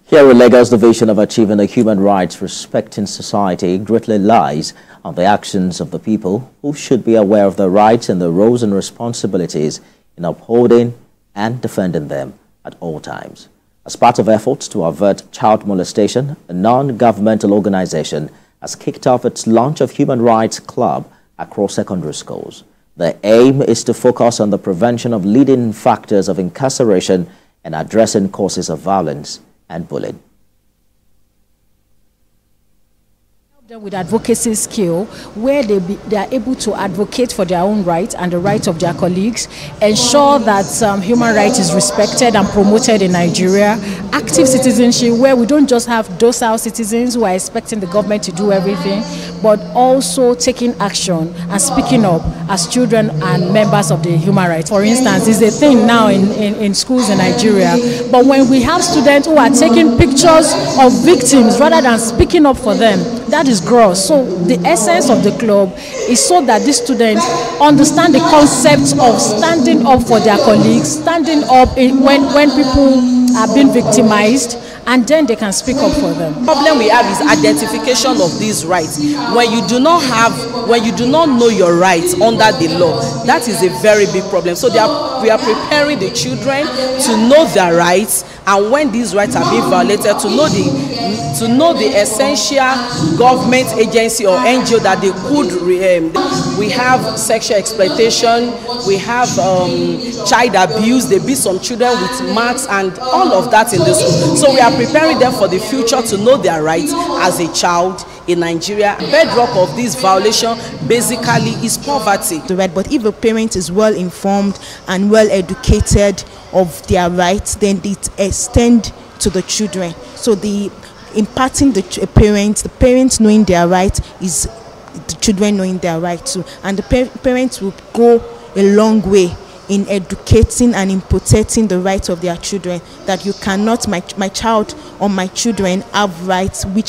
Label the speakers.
Speaker 1: Here in Lagos, the vision of achieving a human rights respecting society greatly lies on the actions of the people who should be aware of their rights and their roles and responsibilities in upholding and defending them at all times. As part of efforts to avert child molestation, a non-governmental organization has kicked off its launch of Human Rights Club across secondary schools. The aim is to focus on the prevention of leading factors of incarceration and addressing causes of violence and bullying.
Speaker 2: Them with advocacy skill, where they are able to advocate for their own rights and the rights of their colleagues, ensure that human rights is respected and promoted in Nigeria, active citizenship, where we don't just have docile citizens who are expecting the government to do everything, but also taking action and speaking up as children and members of the human rights. For instance, it's a thing now in schools in Nigeria, but when we have students who are taking pictures of victims rather than speaking up for them, that is gross. So the essence of the club is so that these students understand the concept of standing up for their colleagues, standing up when people are being victimized, and then they can speak up for them.
Speaker 3: The problem we have is identification of these rights. When you do not know your rights under the law, that is a very big problem. So we are preparing the children to know their rights, and when these rights are being violated, to know the essential government agency or NGO that they could. We have sexual exploitation, we have child abuse. They beat some children with marks and all of that in the school. So we are preparing them for the future to know their rights as a child in Nigeria. The bedrock of this violation basically is poverty.
Speaker 4: But if a parent is well informed and well educated of their rights, then it extends to the children. So the imparting the parents knowing their rights is the children knowing their rights too, and the parents will go a long way in educating and in protecting the rights of their children, that you cannot, my child or my children have rights which